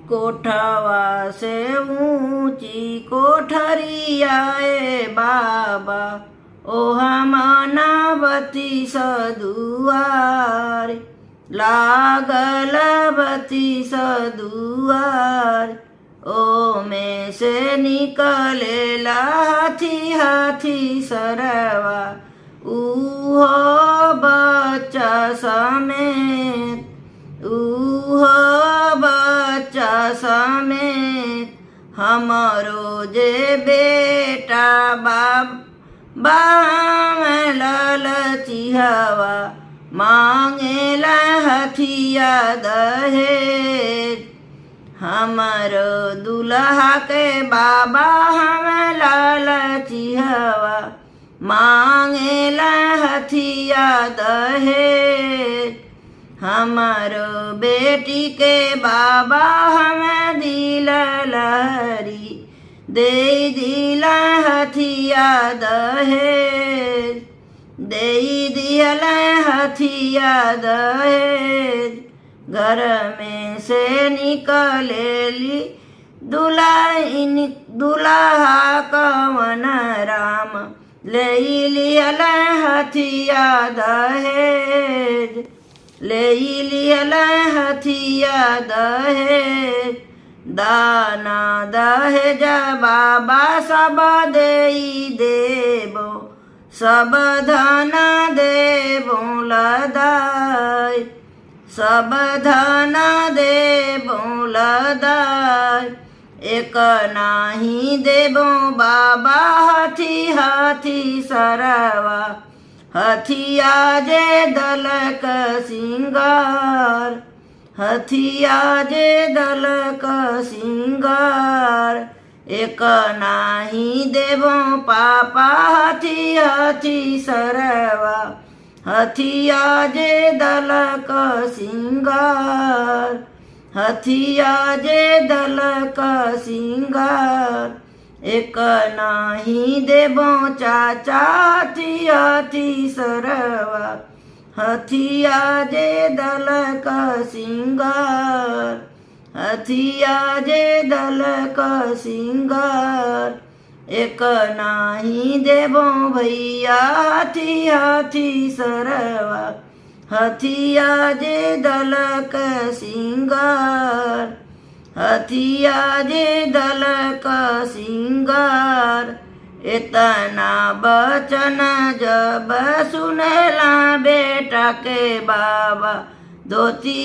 कोठवा से ऊंची कोठरियाए बाबा ओहा मनावती सदुआर लागल बती सदुआर ओ में से निकलेला हाथी हाथी सरवा उहो बच्चा समेत उहो बच्चा समेत हमरो जे बेटा बाबा ललचिहवा मांगेला हथिया दहेज हमरो दुल्हा के बाबा हम ललचिहवा मांगेला हथिया दहेज हमारो बेटी के बाबा हम दिल लहरी दे दिला हथिया दहेज दे दिल हथिया दहेज घर में से निकलेली दुल्हा कवन राम ले लियल हथिया दहेज ले लियल हथिया दहेज दाना दहेज बाबा सब देई देबो सब धन देबो लदाय सब धन देबो लदाय एक नाही देबो बाबा हाथी हाथी सरवा हथिया जे दलक सिंगार हथिया जे दलक सिंगार एक नाही देबो पापा हाथी हाथी सरवा हथिया जे दलक सिंगार हथिया जे दलक सिंगार एक नाही देबो चाचा हाथी हाथी सरवा हथिया जे दलक सिंगार हथिया जे दलक सिंगार एक नाही देबो भैया हाथी हाथी सरवा हथिया जे दलक सिंगार हथिया जे दलक सिंगार इतना बचन जब सुनेला बेटा के बाबा धोती